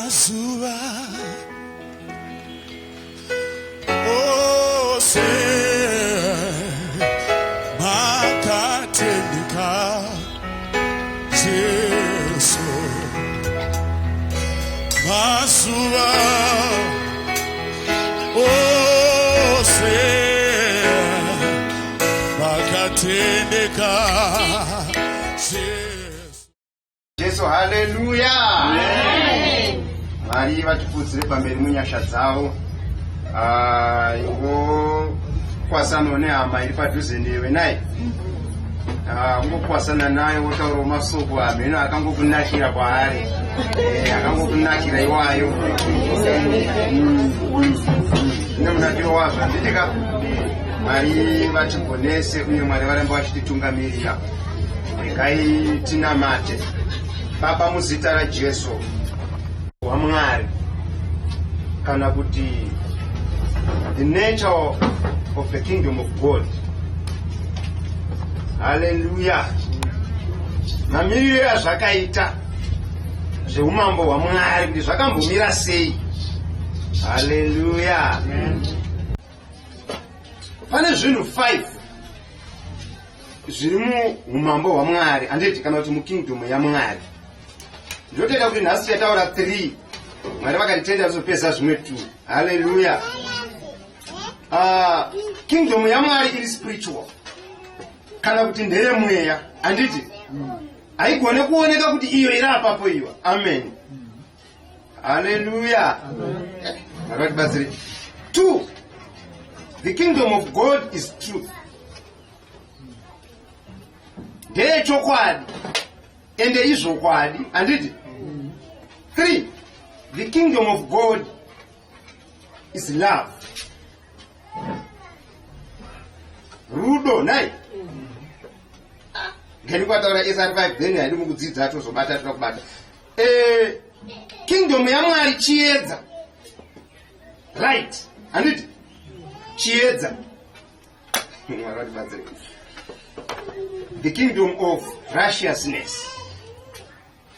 Mazuva ose makatendeka Jesu. Mazuva ose makatendeka Jesu. Hallelujah. Amen. Mari vatipudzire pamberi munyasha dzavo. Ingo kwasana nehama iri padhuze newe naye. Ungokwasana naye wotaura masoko ameno akangokunakira kwaari. Akangokunakira iwayo. Nemunadiwa wazvo nditika Mari vatigonese uye Mwari varamba vachititungamirira. Regai tinamate. Baba muzita raJesu waMwari, kana kuti the nature of the kingdom of God. Hallelujah. Mamiriro azvakaita zveumambo hwaMwari kuti zvakambomira sei. Hallelujah. Pane zvinhu 5 zviri muumambo hwaMwari, handiti kana kuti mukingdom yaMwari. Ndotenda kuti nhasi tichataura 3. Mwari vakatitenda kuzopedza zvimwe 2. Hallelujah. Kingdom yaMwari iri spiritual, kana kuti ndeye mweya, handiti haigone kuoneka kuti iyo iri apapo iyo. Amen. Hallelujah. Mwari vatibatsire. 2. The kingdom of God is truth. Ndeye chokwadi ende izvokwadi, handiti. 3. The kingdom of God is love. Rudo nai. Ngeni kwataura SR5 then handi mukudzidza tozobata tokubata. Kingdom yaMwari chiedza. Right. Handiti. Chiedza. The kingdom of righteousness.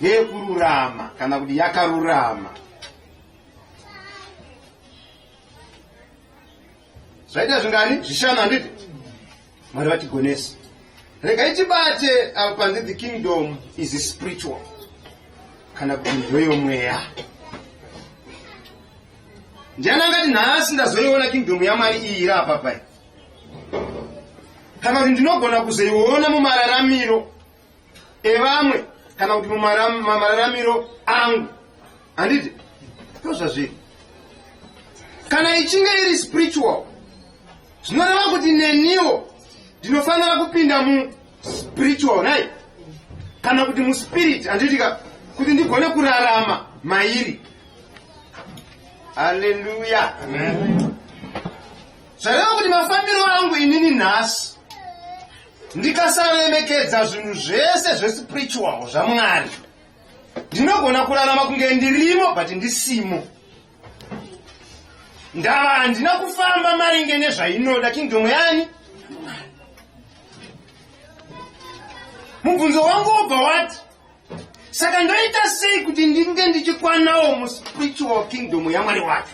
Yekururama kana kuti yakarurama. Zvaita zvingani? Zvishanu, handiti. Mwari vatigonese. Regai tibate panzi the kingdom is spiritual, kana kuti ndoyomweya. Ndiani angati nhasi ndazoiona kingdom yaMwari iyi iri apa pai? Kana kuti ndinogona kuzoiona mumararamiro evamwe, kana kuti mumararamiro angu, handiti. Ndozvazviri. Kana ichinge iri spiritual, zvinoreva kuti neniwo ndinofanira kupinda mu spiritual nai, kana kuti mu spirit, handitika kuti ndigone kurarama mairi. Hallelujah. Amen. Zvareva kuti mafambiro angu inini nhasi ndikasaremekedza zvinhu zvese zvespiritual zvaMwari, ndinogona kurarama kunge ndirimo but ndisimo. Ndava handina kufamba maringe nezvainoda kingdom yani. Mubvunzo wangu wobva wati, saka ndoita sei kuti ndinge ndichikwanawo mu spiritual kingdom yaMwari wacho?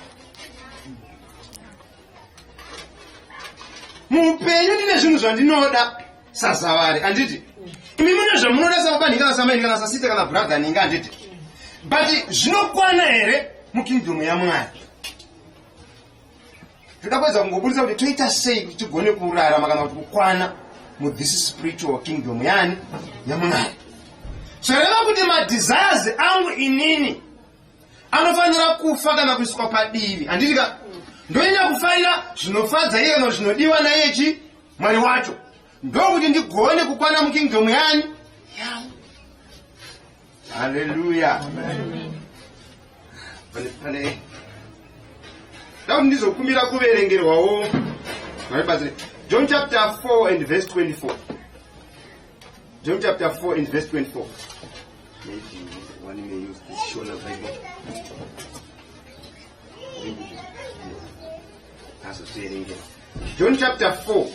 Muupenyu ndine zvinhu zvandinoda sazavari, handiti. Imi mune zvamunoda sababa kana samai kana sasite kana brother ninga, handiti. But zvinokwana here mukingdom yaMwari? Tikakwedza kungobudisa kuti toita sei kuti tigone kurarama kana kuti kukwana mu this spiritual kingdom yani yaMwari. Zvareva kuti madesires angu inini anofanira kufa kana kuiswa padivi, handitika. Ndoenda kufarira zvinofadza iye kana zvinodiwa naye Mwari wacho, ndokuti ndigone kukwana mukingdom yani yawo. Hallelujah. Amen. Pane Down ndizokumbira kuverengerwawo. John chapter 4 and verse 24. John chapter 4 and verse 24. Maybe one may use this shoulder Bible. John chapter 4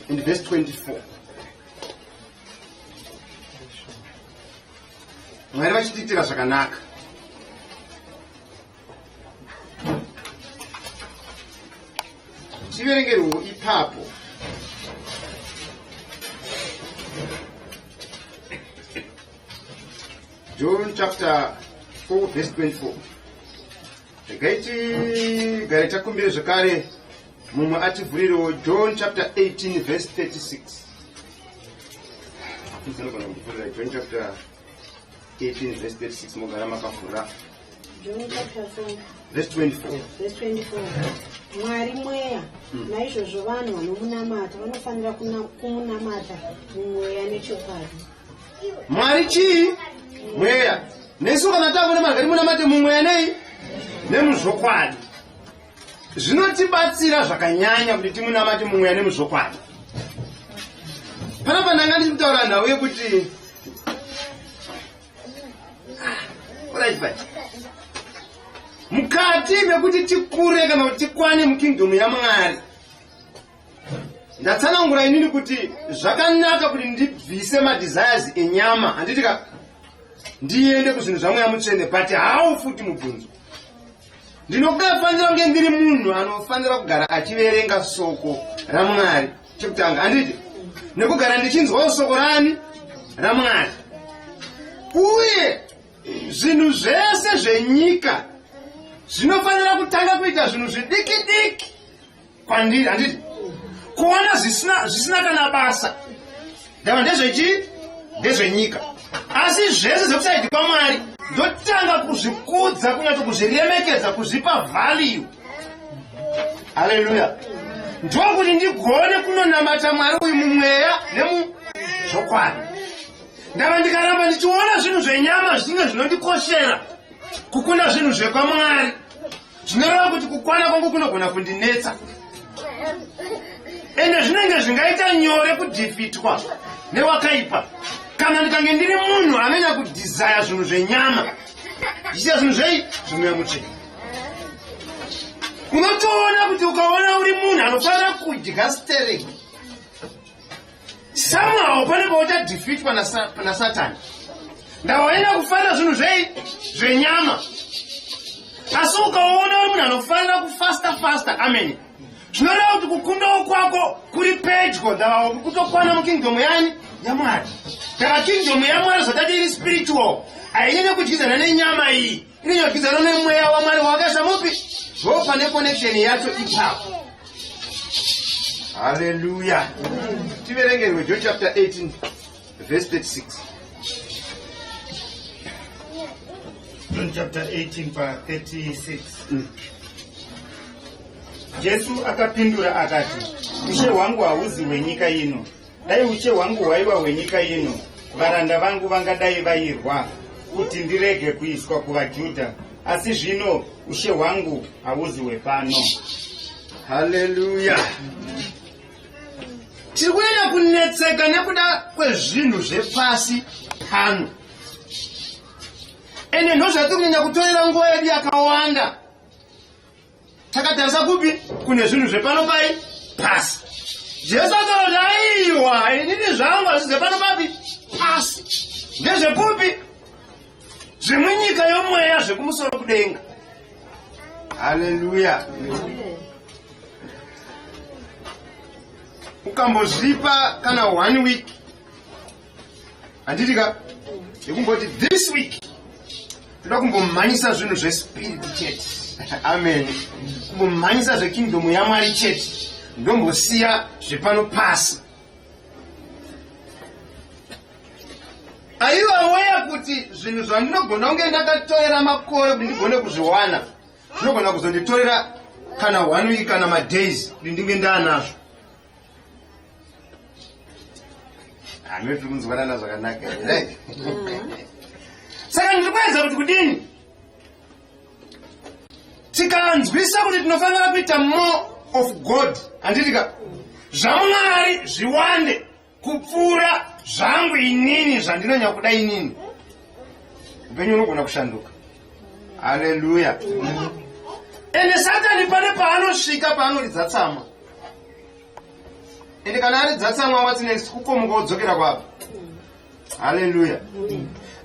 and verse 24. Mwari vachitiitira zvakanaka. chiverengerwo ipapo. John chapter 4 verse 24. Gaiti gare takumbire zvakare mumwe ativhurirewo John chapter 18 verse 36. John chapter 18 verse 36 mogara makavhura. John chapter 4 verse 24. verse 24. Mwari mweya, naizvozvo vanhu vanomunamata vanofanira kumunamata mumweya nechokwadi. Mwari chii? Mweya. Nesu kana tavona magari munamate mumweya nei? Nemuzvokwadi. Zvinotibatsira zvakanyanya kuti timunamate mumweya nemuzvokwadi. Panapa ndanga ndichitaura nhau yekuti mukati mekuti tikure kana kuti tikwane mukingdom yaMwari, ndatsanangura inini kuti zvakanaka kuti ndibvise madesires enyama, handitika ndiende kuzvinhu zvamweya mutsvene, but how futi mubvunzo. Ndinofanira kunge ndiri munhu anofanira kugara achiverenga soko raMwari chekutanga, handiti? Nekugara ndichinzwawo soko rani? raMwari. Uye zvinhu zvese zvenyika zvinofanira kutanga kuita zvinhu zvidiki-diki kwandiri, handiti? Kuona zvisina kana basa. Ndava ndezvechi? Ndezvenyika. Asi zvese zvekusaidi kwaMwari ndotanga kuzvikudza, kunyatso kuzviremekedza, kuzvipa value. Haleluya. Ndokuti ndigone kunonamata Mwari uyu mumweya nemuzvokwadi. Ndava ndikaramba ndichiona zvinhu zvenyama zvinenge zvinondikoshera kukunda zvinhu zvekwaMwari, zvinoreva kuti kukwana kwangu kunogona kundinetsa. Ende zvinenge zvingaita nyore kudhifitwa newakaipa kana ndikange ndiri munhu anenya kudesire zvinhu zvenyama, zvichiita zvinhu zvemweya mutsvene. Unotoona kuti ukaona uri munhu anofanira kudya stereki, somehow pane pauchadhifitwa naSatani. Ndavaenda kufanira zvinhu zvenyama. Asi ukaona uri munhu anofanira kufasta, amen, zvinoreva kuti kukundawo kwako kuri pedyo, ndava kutokwana mukingdom yaMwari. Ndava kingdom yaMwari zvatati iri spiritual, hainyanye kudyidzana nenyama iyi, inonya kudyidzana nemweya waMwari wakaisa mupi? Zvopane connection yacho ipapo. Hallelujah. Tiverengerwe John chapter 18 verse 36. John chapter 18 verse 36. Jesu akapindura akati, ushe hwangu hauzi hwenyika ino. Dai ushe hwangu hwaiva hwenyika ino, varanda vangu vangadai vairwa kuti ndirege kuiswa kuvaJudha. Asi zvino ushe hwangu hauzi hwepano. Hallelujah. Tikuenda kunetseka nekuda kwezvinhu zvepasi pano. Ende ndozvatiri kunyanya kutorera nguva yedu yakawanda. Takatarisa kupi? Kune zvinhu zvepano pai pasi. Jesu akati aiwa, inini zvangu hazvi zvepano papi pasi. Ndezvekupi? Zvemunyika yomweya, zvekumusoro kudenga. Hallelujah. Ukambozvipa kana 1 week, handitika yekumboti this week toda kumbomhanyisa zvinhu zvespirit chete. Amen. Kumbomhanyisa zvekingdom yaMwari chete, ndombosiya zvepano pasi. Are you aware kuti zvinhu zvandinogona kunge ndakatorera makore kuti ndigone kuzviwana, zvinogona kuzonditorera kana 1 week kana madays kuti ndinge ndaanazvo? Tiri kunzwanana zvakanaka here. Saka ndiri kuedza kuti kudini? Tikanzwisa kuti tinofanira kuita more of God, handitika? ZvaMwari zviwande kupfuura zvangu inini zvandinonya kuda inini, upenyu unogona kushanduka. Haleluya. Ende Satani pane paanosvika paanoridza tsama. Ende kana aridza tsama, what's next? Kukomuka udzokera kwapo. Haleluya.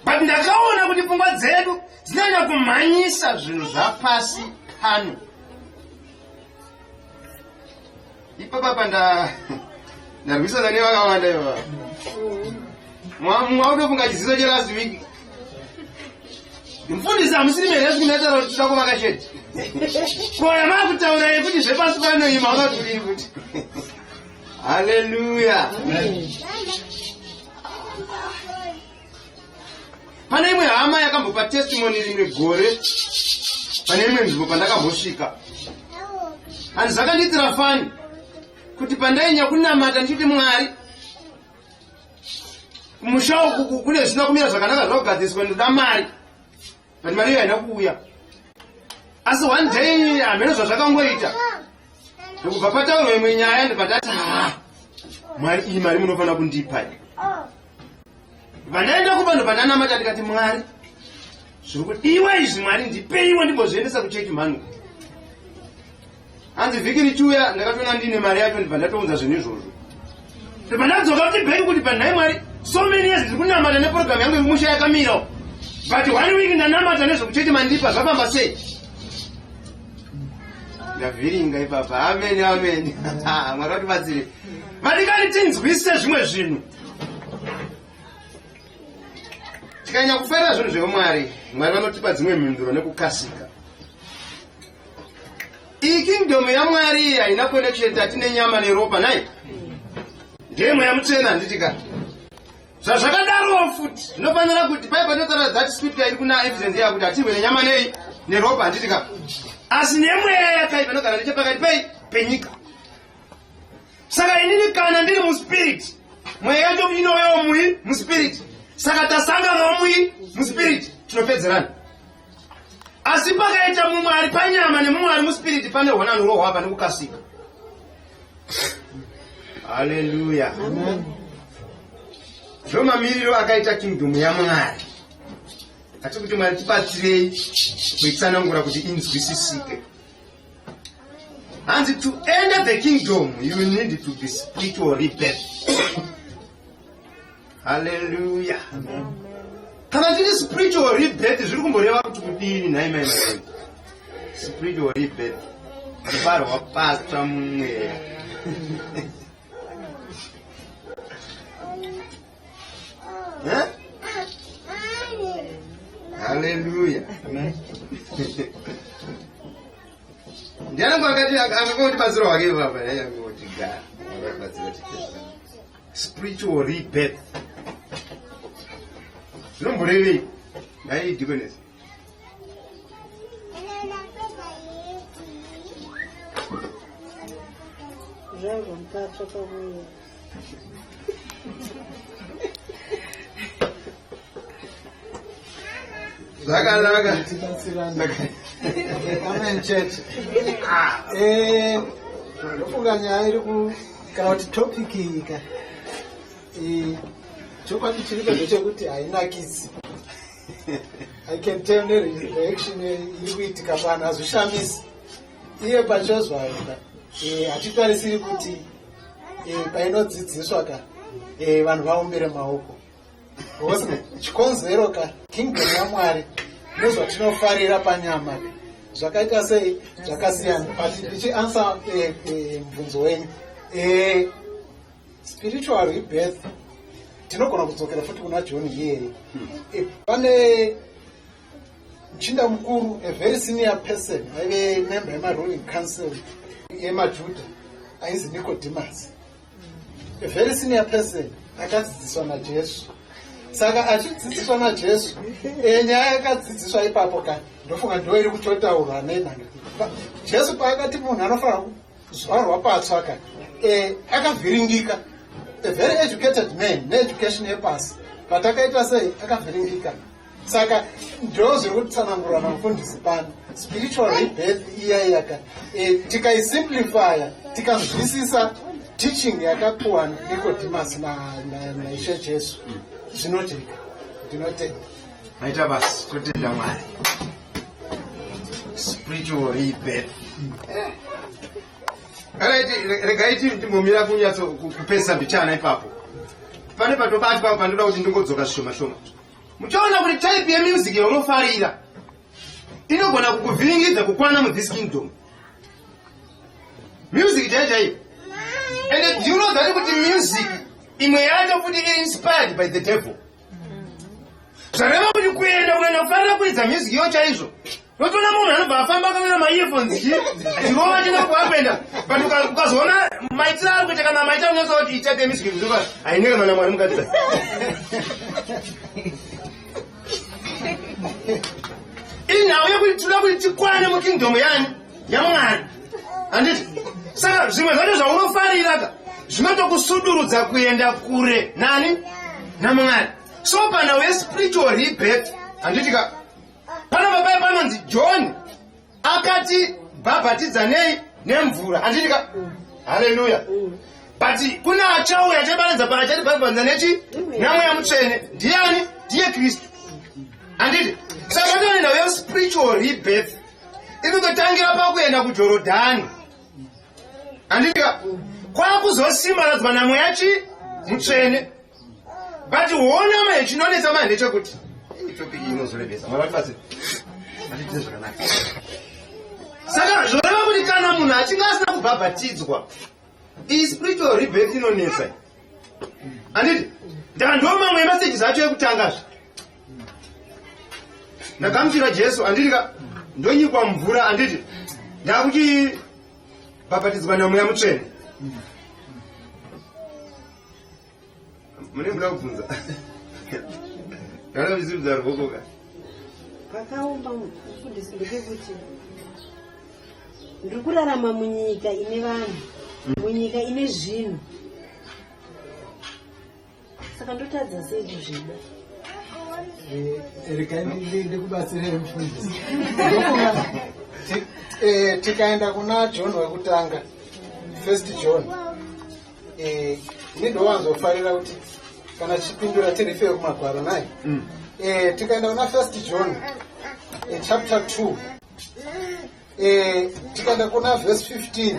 But ndakaona kuti pfungwa dzedu dzinonyanya kumhanyisa zvinhu zvapasi pano. ipapa ndarwisana nevakawanda iva mwautofunga chiziso cherasi wiki mufundisi hamusiri mere yasikunaitara kuti toda kuvaka shedi koya maakutaura yekuti zvepasi panoima wakatuviri kuti haleluya. Pane imwe hama yakambopa testimony rimwe gore pane imwe nzvimbo pandakambosvika. Hanzi zvakanditira fani kuti pandainya kunamata ndichiti Mwari kumusha uku kune zvisina kumira zvakanaka zvakugadziswa ndoda mari. But mari haina kuuya. Asi one day hamene zvazvakangoita. Ndokubva pataurwa imwe nyaya ndipandati Mwari iyi mari munofanira kundipa. Vandaenda kuvanhu vandanamata ndikati Mwari zviri kudiwa izvi Mwari ndipeiwo ndimbozviendesa kuchechi mhanu. Hanzi vhiki richiuya ndakatoona ndine mari yacho ndibva ndatounza zvinhu izvozvo. Ndibva ndadzoka kuti bheki kuti panhai Mwari so many years ndiri kunamata neprogramu yangu yemusha yakamirawo. But 1 week ndanamata nezvokuchechi mandipa zvafamba sei? Ndavhiringa ipapa. Amen, amen. Mwari watibatsire. Vadikani tinzwise zvimwe zvinhu. Tikanya kufarira zvinhu zveMwari, Mwari vanotipa dzimwe mhinduro nekukasika. Iyi kingdom yaMwari haina connection tatine nyama neropa nai. Ndiye mweya mutsvena nditika. Zvazvakadarowo futi zvinofanira kuti pai panotaura that scripture iri kuna evidence yakuti hatirwe nenyama nei neropa handitika. Asi nemweya yakaipa inogara nechepakati penyika. Saka inini kana ndiri muspirit, mweya yacho inowewo muri muspirit. Saka tasanganawo muri muspirit tinopedzerana. Asi pakaita mumwe ari panyama nemumwe ari muspirit pane honanhurohwa pane kukasika. Haleluya. Amen. Zvomamiriro akaita kingdom yaMwari. Ati kuti Mwari tibatsirei kuitsanangura kuti inzwisisike. And to enter the kingdom, you need to be spiritual rebirth. Hallelujah. Kana tiri spiritual rebirth zviri kumboreva kuti kudini nhai mai mai. Spiritual rebirth. Kubarwa patsva mumweya. Hallelujah. Amen. Ndiana kwakati akakoti baziro wake baba yangoti gara. Spiritual rebirth. Zvinomborevi nai deaconess. Zvangu mpatso pamuya. Zakanaka. Amen church. Ndofunga nyaya iri kana kuti topic iyi ka. Chokwadi chiripo ndechekuti hainakisi. I can tell the reaction iri kuitika pano hazvishamisi. Iye pachozvayo ka. Hatitarisiri kuti painodzidziswa ka vanhu vaombere maoko. Chikonzero ka kingdom yaMwari ndozvatinofarira panyama. Zvakaita sei zvakasiyana. But ndichiansa mubvunzo wenyu. Spiritual rebirth tinogona kudzokera futi kuna John here. Pane mchinda mukuru, a very senior person, aive member yemaruling council yemaJudha, ainzi Nicodemus. A very senior person akadzidziswa naJesu. Saka achidzidziswa naJesu, nyaya yakadzidziswa ipapo ka ndofunga ndo iri kutotaurwa nenhanga. Jesu paakati munhu anofanira kuzvarwa patsva ka akavhiringika. A very educated man, ne-education yepasi, but akaita sei akavhiringika. Saka ndo zviri kutsanangurwa namufundisi pano. Spiritual rebirth iya yaka tikaisimplifya, tikanzwisisa teaching yakapuwa Nicodemus naIshe Jesu, zvinoteka. Maita basi kutenda Mwari. Spiritual rebirth. Regaiti ndimomira kunyatso kupesa mbichana ipapo. Pane patobati papo pandoda kuti ndingodzoka zvishoma shoma. Muchaona kuti type ye music yaunofarira inogona kukuvhiringidza kukwana mu this kingdom. Music chaiyo And do you know that kuti music imwe yacho futi iri inspired by the devil. Zvareva kuti kuenda kufanira kuridza music yo chaizvo. Notona munhu anobva afamba akavira ma-earphones ndivova china kuapenda but ukazoona maitiro ari kuita kana maita unosa kuti ichate music kuzoka haineke mana mwari mukatira. Iri nhau yekuti tinoda kuti tikwane mukingdom yani yaMwari. Handiti? Saka zvimwe zvacho zvaunofarira zvinotokusudurudza kuenda kure nani naMwari. So pana we-spiritual rebirth handitika pana baba panonzi John akati bhabhatidza nei nemvura handitika. Haleluya. But kuna achauya chabaranza pana chati bhabhatidza nechi namweya mutsvene ndiani ndiye Kristu. Handiti? Saka panoenda we-spiritual rebirth iri kutangira pakuenda kuJorodhani. Handitika? Kwakuzosimbaradzwa namweya mutsvene. But wona yechinonetsa manje chekuti topic inozorebesa mara basi andite zvakanaka. Saka zvoreva kuti kana munhu achinge asina kubhabhatidzwa iyi spiritual rebirth inonetsa. Handiti? Ndo mamwe messages acho ekutangazve ndagamuchira Jesu handitika ndonyikwa mvura handiti ndakuti bhabhatidzwa namweya mutsvene. Mune muda kubvunza kana vizibudza rubokoka pakaomba mufundisi ndekekuti ndiri kurarama munyika ine vanhu munyika ine zvinhu saka ndotadza sei kuzvida. Ndikubatsirire mufundisi. Tikaenda kuna John wekutanga 1 John ndinowanzofarira kuti kana chipindura tirife kumagwaro naye. Tikaenda kuna 1 John chapter 2 tikaenda kuna verse 15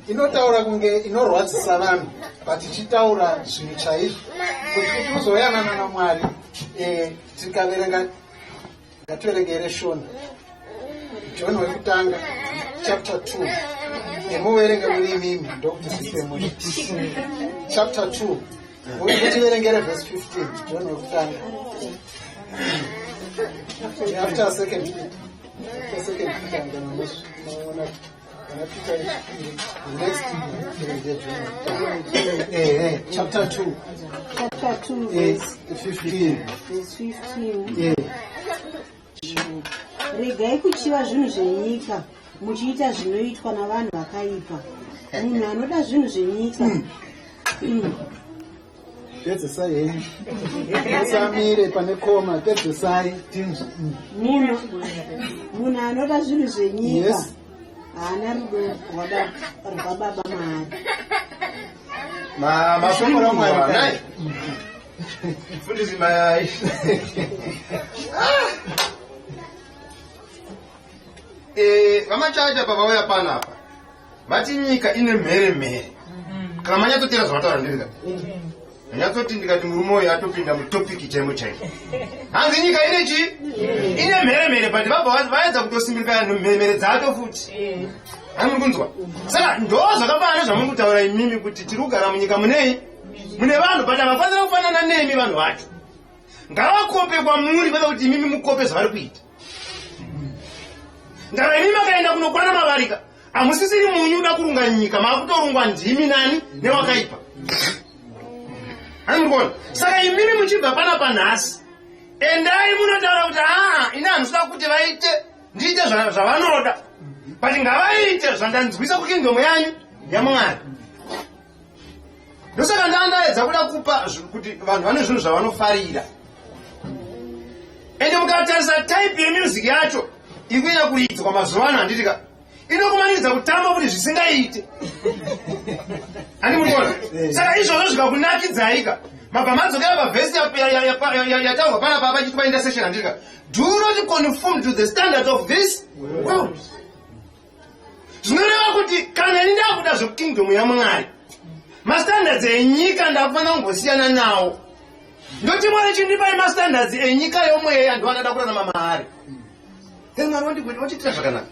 inotaura kunge inorwadzisa vanhu but ichitaura zvinhu chaizvo kuti uzoyanana naMwari. Tikaverenga ngativerengere shona John wekutanga chapter 2 muverenge muri imimi ndokuti sistemu chapter 2 tiverengere verse 15 John wekutanga after second next chapter 2 verse 15 regai kuchiva zvinhu zvenyika muchiita zvinoitwa navanhu vakaipa. Munhu anoda zvinhu zvenyika tedzesai henyu musamire pane koma tedzesai tinzvi. Munhu anoda zvinhu zvenyika haana rudo rwababa Mwari. Mashoko raMwari naye fundisi mai vamachacha pavauya panapa vati nyika ine mhere kana manyatsotera zvavataura ndivika manyatsoti ndikati murume uyu atopinda mutopiki chaimo chaiko hanzi nyika ine chi ine mhere but vabva vaedza kutosimbirika mhere dzato futi. Hamuri kunzwa? Saka ndo zvakafanana nezvamuri kutaura imimi kuti tiri kugara munyika munei mune vanhu but havafanira kufanana nemi vanhu vacho. Ngavakope kwamuri kwete kuti imimi mukope zvavari kuita. Ndara imimi makaenda kunokwana mavarika hamusisiri munyu uda kurunga nyika maakutorungwa ndimi nani newakaipa. Hamuri kuona? Saka imimi muchibva panapa nhasi endai munotaura kuti ine hamusida kuti vaite ndiite zvavanoda but ngavaite zvandanzwisa kukingdomu yanyu yaMwari. Ndosaka ndaedza kuda kupa kuti vanhu vane zvinhu zvavanofarira. Ende mukatarisa type yemusic yacho ikuita kuidzwa mazuva ano handitika inokumanidza kutamba kuti zvisingaite. Handimuriona? Saka izvozvo zvikakunakidzaika mabva madzokera pavhesi yataurwa panapa pachitwa intercession handitika do not conform to the standards of this world. Zvinoreva kuti kana ini ndakuda zvekingdomu yaMwari mastandards enyika ndakufanira kumbosiyana nawo. Ndoti Mwari chindipai mastandards enyika yomwe andu anoda kurarama maari. Mwari wandikuti wachitira zvakanaka.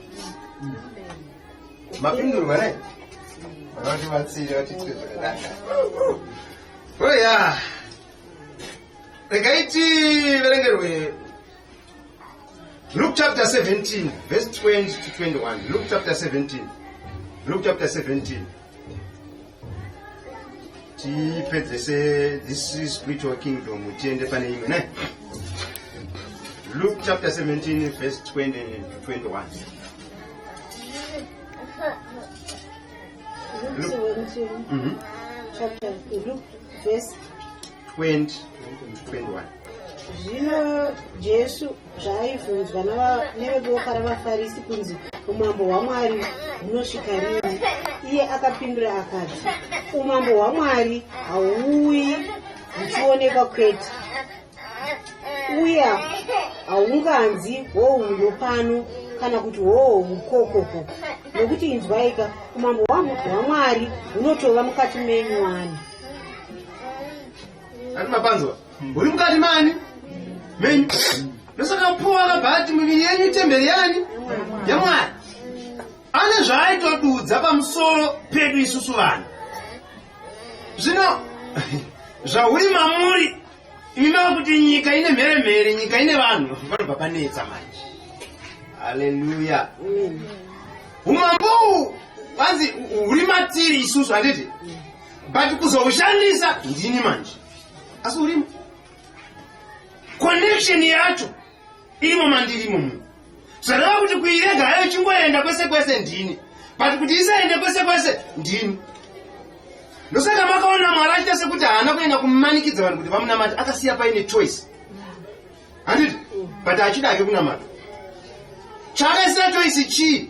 Mapinduro marayi vativatsire vatitwe zvakanaka. Oya, regaiti verengerwe Luke chapter 17 verse 20 to 21. Luke chapter 17. Luke chapter 17. This is spiritual kingdom. Luke chapter 17 verse 20 to 21. Chapter Luke verse 20 to 21. Zvino Jesu zvaibvunzwa neveboka ravaFarisi kunzi umambo hwaMwari hunosvika rini? Iye akapindura akati, umambo hwaMwari hauuyi huchionekwa kwete, uye haunganzi hwohundo pano kana kuti hwohwo hukokoko, nokuti inzwaika umambo hwaMwari hunotova mukati menyu wani. Ati mapanzwa, uri mukati mani? Menyu. Nosaka mpuwa akabhati miviri yenyu itemberi yani? yaMwari. Ane zvaaitodudza pamusoro pedu isusu vanhu. Zvino zvauri mamuri ina kuti nyika ine mheremhere, nyika ine vanhu vanobva panetsa manje. Haleluya. Umambo wanzi uri matiri isusu handiti? But kuzoushandisa ndini manje. Asi urimo. Connection yacho irimo mandirimo munhu. Zvareva kuti kuirega hayo chingoenda kwese kwese ndini. But kuti isaende kwese kwese ndini. Ndosaka makaona Mwari achiita sekuti haana kuenda kumanikidza vanhu kuti vamunamate, akasiya paine choice. Handiti? But achida ake kunamata. Chakaisira choice chii?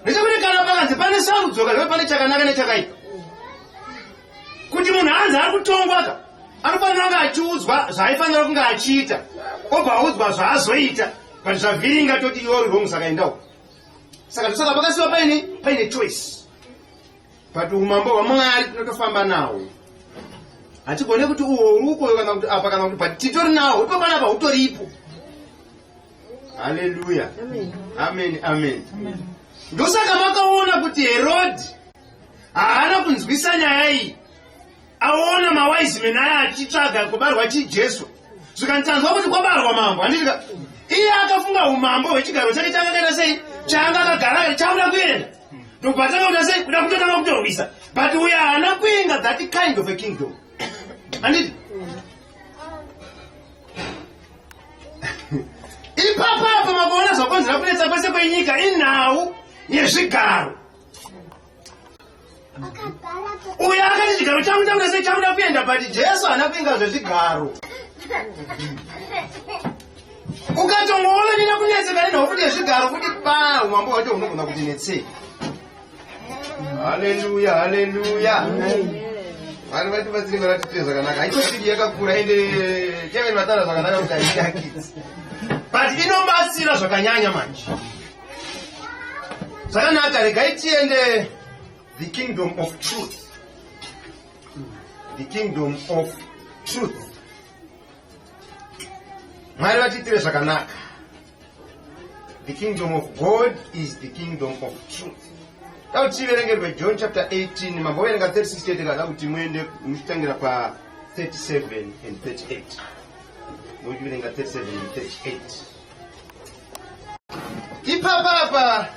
Ndechekuti kana pakanzi pane sarudzo kana pane chakanaka nechakaipa. Kuti munhu anzi ari kutongwa anofanira kunge achiudzwa zvaaifanira kunge achiita, obva audzwa zvaazoita, but zvavhiringa toti iwo uri wrong saka endawo. Saka ndosaka pakasiwa paine choice. But umambo hwaMwari tinotofamba nawo. Hatigone kuti uwo uruko kana kuti apa kana kuti but titori nawo, ipo panapa utoripo. Haleluya. Amen. Amen. Ndosaka makaona kuti Herod haana kunzwisa nyaya iyi. Aona mawise men aya achitsvaga kubarwa chiJesu. Zvikanzwa kuti kwabarwa mambo. Handika iye akafunga umambo hwechigaro chake chakakaita sei? Changa akagara chauda kuenda. Ndokubva kuda sei? Kuda kutotanga kutorwisa. But uye haana kuinga that kind of a kingdom. Handiti? Ipapa makaona zvakonzera kunetsa kwese kwenyika inhau yezvigaro. Uya akati chigaro changu chakuda sei chakuda kuenda, but Jesu haana kuinga zvezvigaro. Ukatongoona nina kunetseka nenhaufuti yezvigaro kuti pa umambo hwacho hunogona kuti netsei. Haleluya, haleluya. Vanhu vatibatsiri varatipire zvakanaka. Haitosvidi yakakura ende chave vatara zvakanaka kuti haidakidzi. But inobatsira zvakanyanya manje. Zvakanaka, regai tiende the kingdom of truth. The kingdom of truth. Mwari vatitire zvakanaka. The kingdom of God is the kingdom of truth. Now tiverengerwe John chapter 18 mamboverenga 36 tikada kuti muende muchitangira pa 37 and 38. Muchiverenga 37 and 38. Ipapa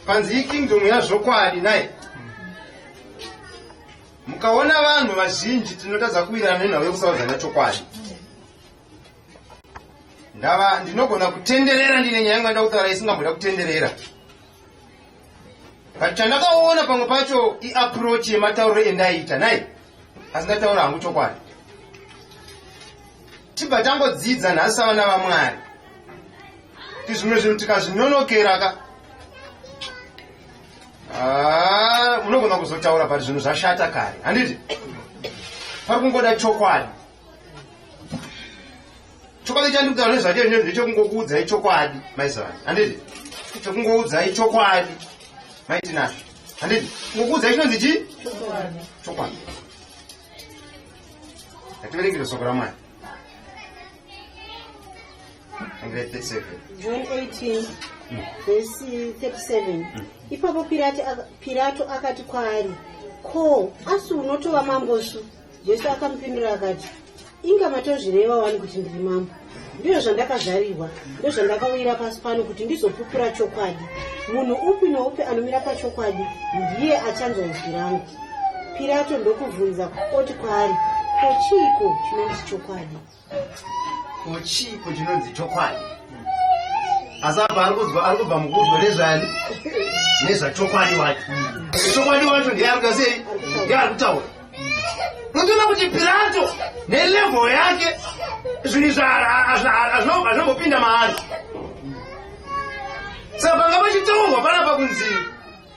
panzi kingdom yazvokwadi naye. Mukaona vanhu vazhinji tinotadza kuwirana nenhau yekusaudza nechokwadi. Ndinogona kutenderera ndine nyaya yangu ndakutaura isingamboda kutenderera. But chandakaona pamwe pacho approach yematauriro endaita naye asi ndataura hangu chokwadi. Tibva tangodzidza nhasi savana vaMwari kuti zvimwe zvinhu tikazvinonokera munogona kuzotaura pati zvinhu zvashata kare. Handiti? Pari kungoda chokwadi. Chokwadi chandikutaura nezvacho ndechokungokuudzai chokwadi maizivana. Handiti? Chokungoudzai chokwadi. Maiti nazvo. Handiti? Kungokuudzai chinonzi chii? Chokwadi. Ngativerengere soko raMwari. John 18 verse 37. Ipapo Pilato akati kwaari, ko asi unotova mambosu? Jesu akamupindura akati, inga matozvireva wani kuti ndiri mambo. Ndizvo zvandakazarirwa, ndizvo zvandakawira pasi pano kuti ndizopupura chokwadi. Munhu upi noupi anomira pachokwadi ndiye achanzwa izwi rangu. Pilato ndokubvunza oti kwaari, ko chiiko chinonzi chokwadi? Ko chiiko chinonzi chokwadi? Asi apa ari kubva mukuzwa nezvani? Nezvachokwadi wacho. Chokwadi wacho ndiye ari kuita sei? Ndiye ari kutaura. Unotoona kuti Pilato nelevel yake zvinhu zvinombopinda maari. Saka panga pachitaurwa panapa kunzi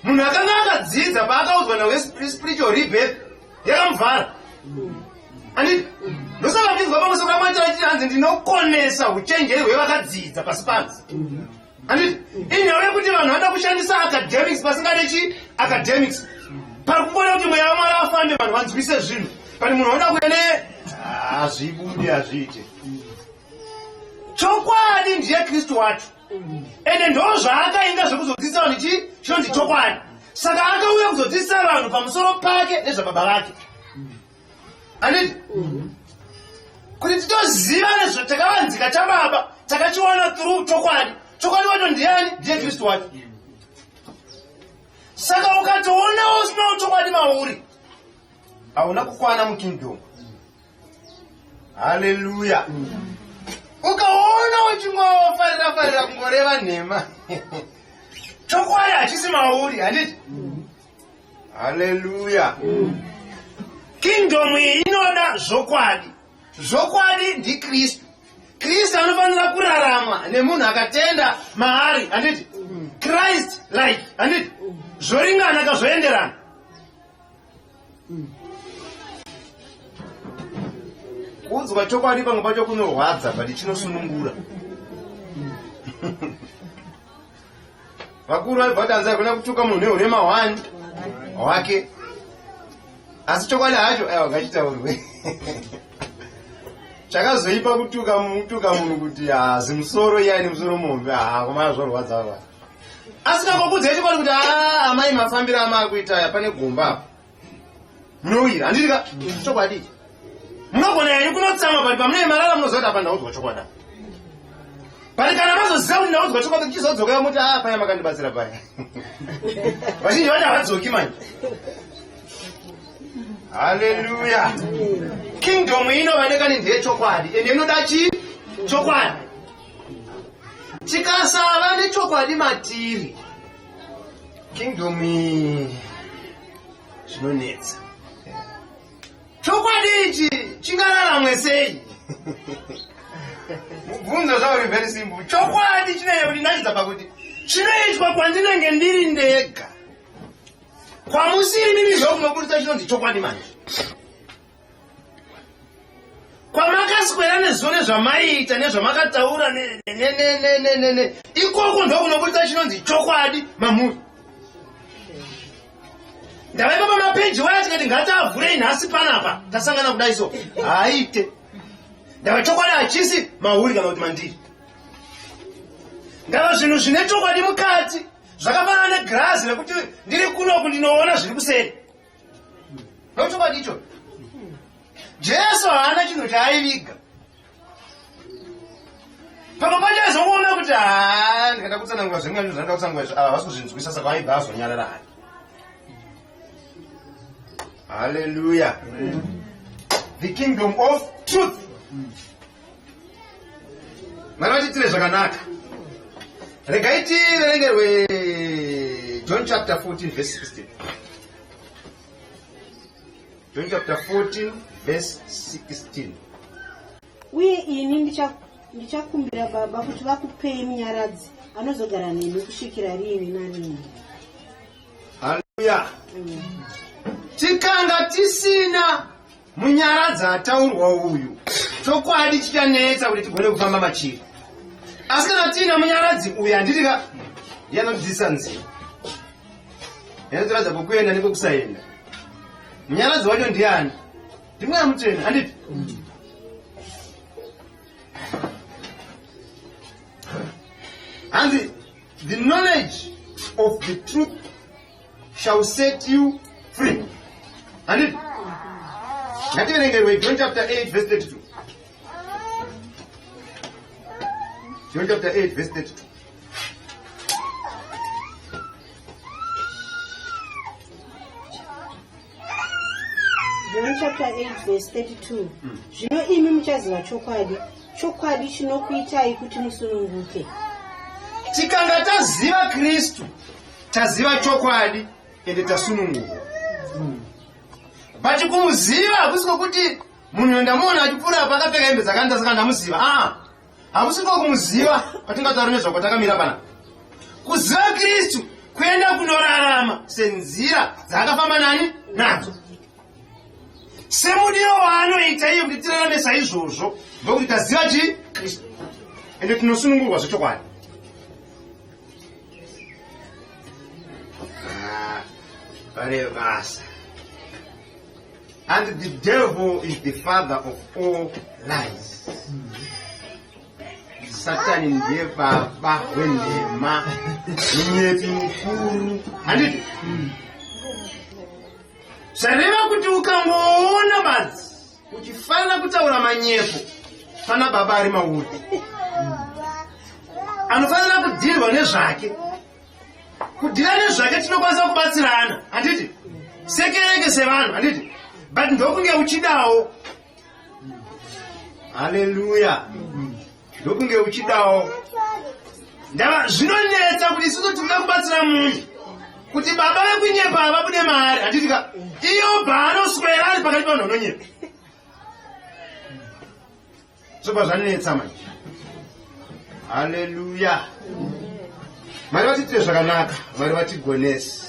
munhu akanga akadzidza paakaudzwa nawe-spiritual rebirth yakamuvhara. Anditi? Ndosaka ndinzwa pamusoro pamataiti anzi ndinokonesa uchenjeri hwevakadzidza pasi panzi. Anditi? Inyaya yekuti vanhu vanoda kushandisa academics pasingade chi academics. Pari kumbona kuti mweya wamwari afambe vanhu vanzwise zvinhu. Pani munhu anoda kuya hazvibudi hazviite. Chokwadi ndiye Kristu wacho. Ende ndo zvaakainga zvekuzodzidzisa vanhu chi chinonzi chokwadi. Saka akauya kuzodzidzisa vanhu pamusoro pake nezvababa vake. Anditi? Kuti titoziva nezvatakavanzika chababa takachiwana through chokwadi. Chokwadi wacho ndiani? Ndiye Kristu wacho. Saka ukatoona usinawo chokwadi mauri, hauna kukwana mukingdom. Haleluya. Ukaona uchingofarira kungoreva nhema, chokwadi hachisi mauri, handiti? Haleluya. Kingdom iyi inoda zvokwadi. Zvokwadi ndiKristu. Kristu anofanira kurarama nemunhu akatenda maari, handiti? Christ like, handiti? Zvoringana kazvoenderana. Kuudzwa chokwadi pamwe pacho kunorwadza bhati chinosunungura. Vakuru vaibva tanzi hakuna kutuka munhu neurema wake. Asi chokwadi hacho ngachitaurwe. Chakazoipa kutuka munhu kuti zimusoro iyani musoro mombe kumara zvorwadza vanhu. Asi kangokudzai chokwadi kuti amai mafambiro amakuita pane gomba. Munowira, handitika chokwadi. Munogona yani kunotsama pari pamune marara munoziva kuti apa ndaudzwa chokwadi. Pari kana mazoziva kuti ndaudzwa chokwadi chizodzokera muti paya makandibatsira paya. Vazhinji vati havadzoki manje. Haleluya. Kingdom inovanekani ndiye chokwadi. Ende inoda chi? Chokwadi. Tikasava nechokwadi matiri, kingdom zvinonetsa. Chokwadi ichi chingararamwe sei? Mubvunzo zvauri very simple. Chokwadi chinenge kutinachidza pakuti chinoitwa kwandinenge ndiri ndega. Kwamusiri mimi zvamunobudisa chinonzi chokwadi manje. Kwamakaswera nezvone zvamaita nezvamakataura ikoko ndokunobudisa chinonzi chokwadi mamuri. Ndavaipa pamapeji waya tikati ngatavhurei nhasi panapa tasangana kudai so haite. Ndava chokwadi hachisi mauri kana kuti mandiri. Ndava zvinhu zvine chokwadi mukati zvakafanana negirazi rekuti ndiri kunoku ndinoona zviri kuseri. Ndochokwadi icho. Jesu haana chinhu chaaiviga. Pamwe pacho aizoona kuti ndikada kutsanangura zvimwe zvinhu zvandida kutsanangura havasi kuzvinzwisa saka aibva azonyarara hake. Hallelujah. The kingdom of truth. Mara chitire zvakanaka. Regai tiverengerwe John chapter 14 verse 16. John chapter 14 verse 16. Uye ini ndichakumbira Baba kuti vakupei munyaradzi anozogara nemi kusvikira rini narini. Hallelujah. Tikanga tisina munyaradzi ataurwa uyu, chokwadi chichanetsa kuti tigone kufamba machiri. Asi kana tina munyaradzi uyu handitika yanodzidzisa nzira. Yanotiradza kwekuenda nekwekusaenda. Munyaradzi wacho ndiani? Ndimweya Muteni, handiti? And the knowledge of the truth shall set you free. And it. Not even again, John chapter 8, verse 32. John chapter 8, verse 32. John chapter 8 verse 32. Zvino imi muchaziva chokwadi, chokwadi chinokuitai kuti musununguke. Tikanga taziva Kristu, taziva chokwadi, ende tasununguka. But kumuziva hakusiko kuti munhu ndamuona achipfuura pakapfeka hembe dzakanda saka ndamuziva. Hakusiko kumuziva patingataura nezvako takamira pana. Kuziva Kristu kuenda kunorarama senzira dzakafamba nani nadzo. Semudiro waanoita iye kuti tirarame saizvozvo ndokuti taziva chi Kristu ende tinosunungurwa zvechokwadi. Varevasa. And the devil is the father of all lies. Satan ndiye baba wendema munyepi mukuru. Handiti? Sareva kuti ukangoona badzi uchifanira kutaura manyepo pana baba ari mauri. Anofanira kudhirwa nezvake. Kudhira nezvake tinokwanisa kubatsirana. Handiti? Sekereke sevanhu. Handiti? But ndokunge uchidawo. Hallelujah. Ndokunge uchidawo. Ndava zvinonetsa kuti isusu tinoda kubatsira munhu. Kuti baba vekunyepa vabude mari. Handitika iyo baanoswera ari pakati panhu vanonyepa. Zvoba zvanetsa manje. Hallelujah. Mwari vatitire zvakanaka, Mwari vatigonese.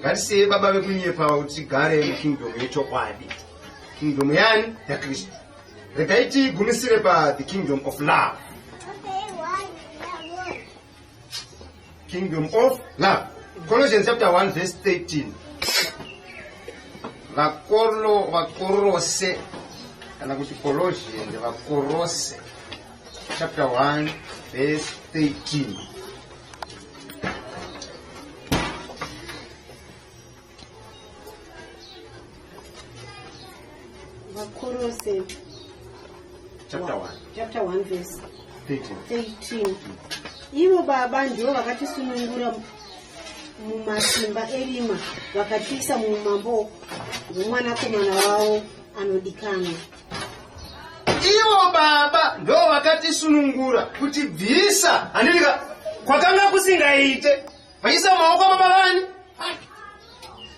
Ngatisiye baba vekunyepa kuti tigare mukingdom yechokwadi. Kingdom yani yaKristu. Regai tigumisire pa the kingdom of love. Kingdom of love. Colossians chapter 1 verse 13. Vakorose. Kana kuti Colossians vakorose. Chapter 1 verse 13. Vakorose chapter 1 verse 13. Ivo baba ndivo vakatisunungura mumasimba erima vakatiisa mumambo mwanakomana wavo anodikanwa. Ivo baba ndo vakatisunungura kutibvisa handitika kwakanga kusingaite vaisa maoko ababa vani.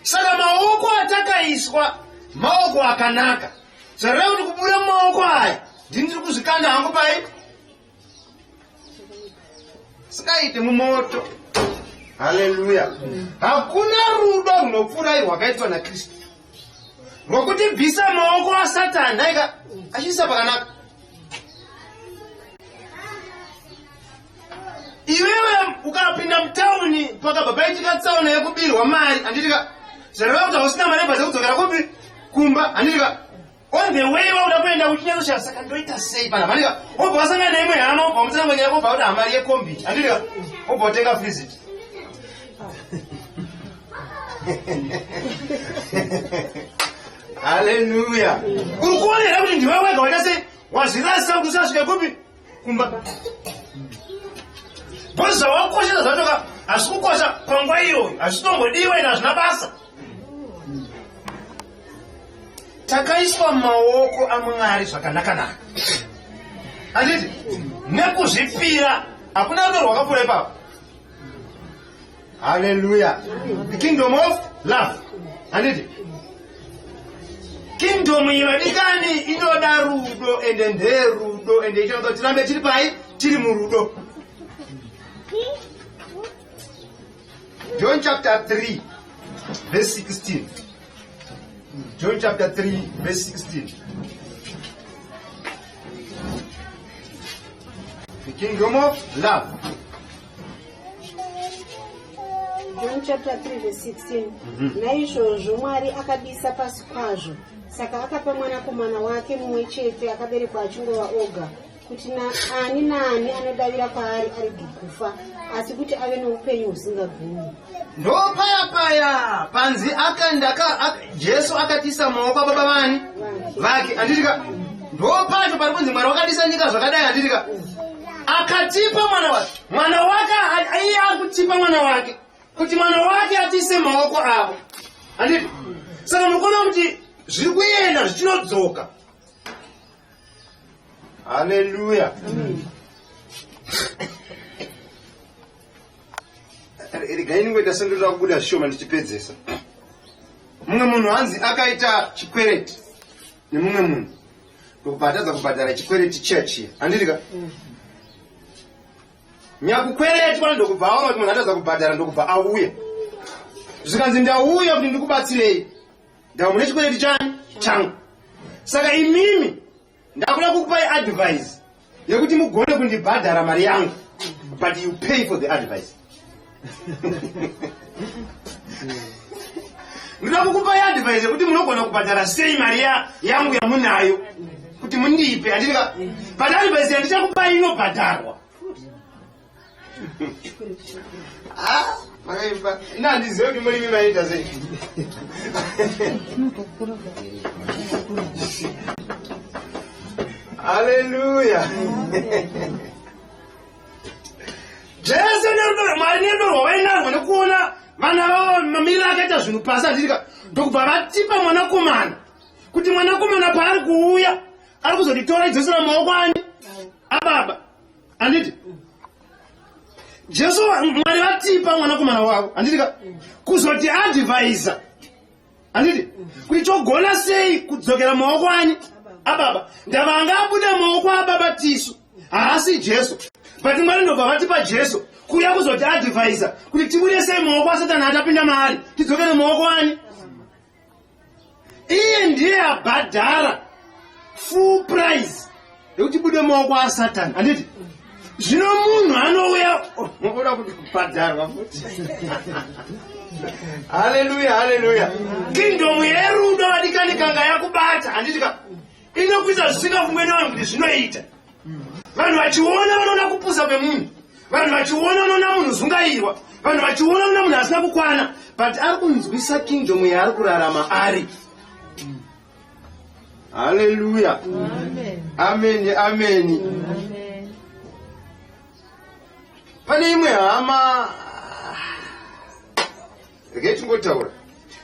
Saka maoko atakaiswa maoko akanaka. Zvareva kuti kubuda mumaoko aya ndindiri kuzvikanda hangu pai singaite mumoto. Haleluya. Hakuna rudo runopfuura rwakaitwa naKristu rwokuti bvisa maoko aSatani aika achiisa pakanaka. Iwewe ukapinda mutauni pakabva paitika tsaona yekubirwa mari handitika zvareva kuti hausina mari dzekudzokera kupi kumba handitika on the way wauda kuenda kuchinyatsoshaya saka ndoita sei pana handika obva wasangana neimwe hama obva mutsango nyako obva kuti hamari yekombiti handika obva utenga visit. Hallelujah. Uri kuonera kuti ndiwe wega waita sei wazvirasa kuti usasvike kupi kumba. Bhozi zvawakoshesa zvatoka hazvi kukosha panguva iyoyo hazvitombodiwa ina hazvina basa. Takaiswa maoko aMwari zvakanaka-naka. Handiti? Nekuzvipira hakuna rudo rwakapfuura ipapo. Hallelujah. The kingdom of love. Handiti? Kingdom yevadikani inoda rudo ende nderudo ende ichinoda kuti tirambe tiri pai tiri murudo. John chapter 3 verse 16. John chapter 3 verse 16. The kingdom of love. John chapter 3 verse 16. Naizvozvo Mwari akadisa pasi kwazvo, saka akapa mwanakomana wake mumwe chete akaberekwa achingova oga, kuti ani nani anodavira kwaari arege kufa asi kuti ave noupenyu husingagumi. Ndopaya panzi Jesu akatisa maoko ababa vani vake anditika ndopacho pari kunzi Mwari wakadisa nyika zvakadai anditika akatipa mwana wake iye akutipa mwana wake kuti mwana wake atise maoko avo anditi saka mukuona kuti zviri kuenda zvichinodzoka. Haleluya. Regai ningoita sendoda kubuda zvishoma ndichipedzesa. Mumwe munhu hanzi akaita chikwereti nemumwe munhu ndokubhatadza kubhadhara chikwereti chiya handitika nyakukweretwa ndokubva aona kuti munhu atadza kubhadhara ndokubva auya zvikanzi ndauya kuti ndikubatsirei ndava mune chikwereti changu saka imimi ndakuda kukupai advice yekuti mugone kundibhadhara mari yangu but you pay for the advice. Ndinoda kukupai advice yekuti munogona kubhadhara sei mari yangu yamunayo kuti mundipe andika but advice yandichakupai inobhadharwa. Makaimba nandizive kuti muri mimaita sei. Hallelujah. Jesu Mwari nendorwa vainarwa nekuona vana vavo mamira akaita zvinhu pasi andika ndokubva vatipa mwanakomana kuti mwanakomana paari kuuya ari kuzotitora idzosera maoko ani ababa anditi Jesu Mwari vatipa mwanakomana wavo anditika kuzoti advisa anditi kuti chogona sei kudzokera maoko ani ababa ndavanga abuda maoko ababa tisu haasi Jesu but Mwari ndobva vatipa Jesu kuya kuzoti advisa kuti tibude sei maoko asatani atapinda maari tidzokere maoko ani iye ndiye abhadhara full price yekuti bude maoko asatani anditi zvino munhu anouya oda kuti kubhadharwa futi. Haleluya. Kingdom yerudo adikani kanga yakubata anditika inokuita zvisingafungwe nevanhu kuti zvinoita. Vanhu vachiona vanoda kupusa kwemunhu, vanhu vachiona vanoona munhu zungairwa, vanhu vachiona vanoona munhu asina kukwana but ari kunzwisa kingdom yaari kurarama ari. Haleluya. Amen. Pane imwe hama rege tingotaura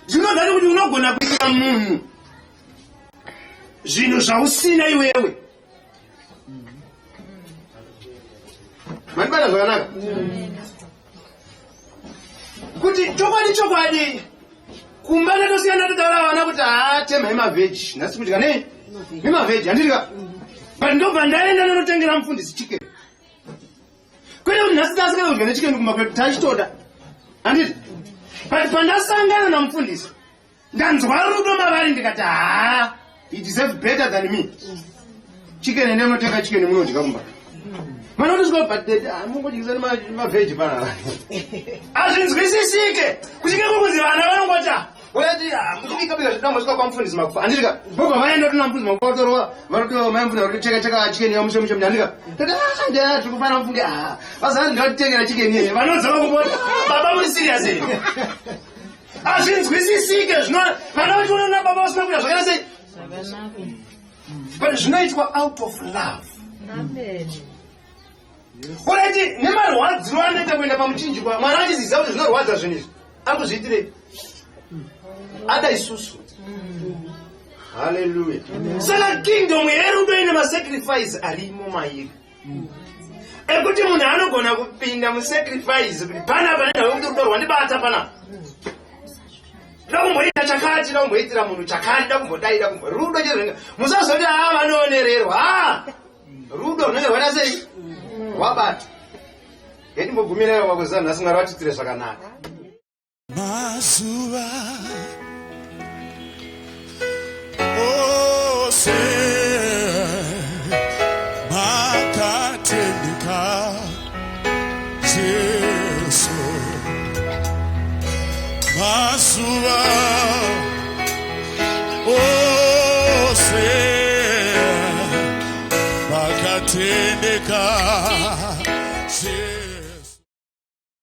zvinogari kuti unogona kuita munhu zvinhu zvausina iwewe. Mandibata zvakanaka kuti chokwadi kumba tatosiyana totaura vana kuti temhai mavheji nhasi kudya nei nemavheji handitika but ndobva ndaenda ndanotengera mufundisi chicken kwete kuti nhasi tasikana kudya nechicken kumakwedu tachitoda handiti but pandasangana namufundisi ndanzwa rudo mavari ndikati he deserves better than me chicken ndemunotenga chicken munodya kumba manotosika but mungodyisani mavheji panapa hazvinzwisisike kuchike kukuzi vana vanongoti uyati muchibikabika zvidambo kwamufundisi makufa handitika bobva vaenda tona mufundisi makufa vatorwa vanotora maimfundisi varikucheka chicken yamushemushe handika tiri kufana mufunge vazana ndingatitengera chicken yeye vanodzava kumboti baba muri serious here hazvinzwisisike zvino vana vachiona na baba vasina kuita zvakana sei but zvinoitwa out of love. Kurati nemarwadziro anoita kuenda pamuchinjikwa mwana achiziva kuti zvinorwadza zvinhu izvi ari kuzviitirei ada isusu. Haleluya. Saka kingdom yerudo ine masacrifice arimo mairi ekuti munhu anogona kupinda musacrifice kuti panapa nenda kuti rudo rwandibata panapa ndakumboita chakati ndakumboitira munhu chakati ndakumbodaida rudo chezvenga musazoti vanoonererwa rudo runenge rwaita sei wabata yetimbogumira wakwezana nhasi Mwari vatitire zvakanaka. Mazuva ose makatendeka Jesu mazuva ose makatendeka Africa.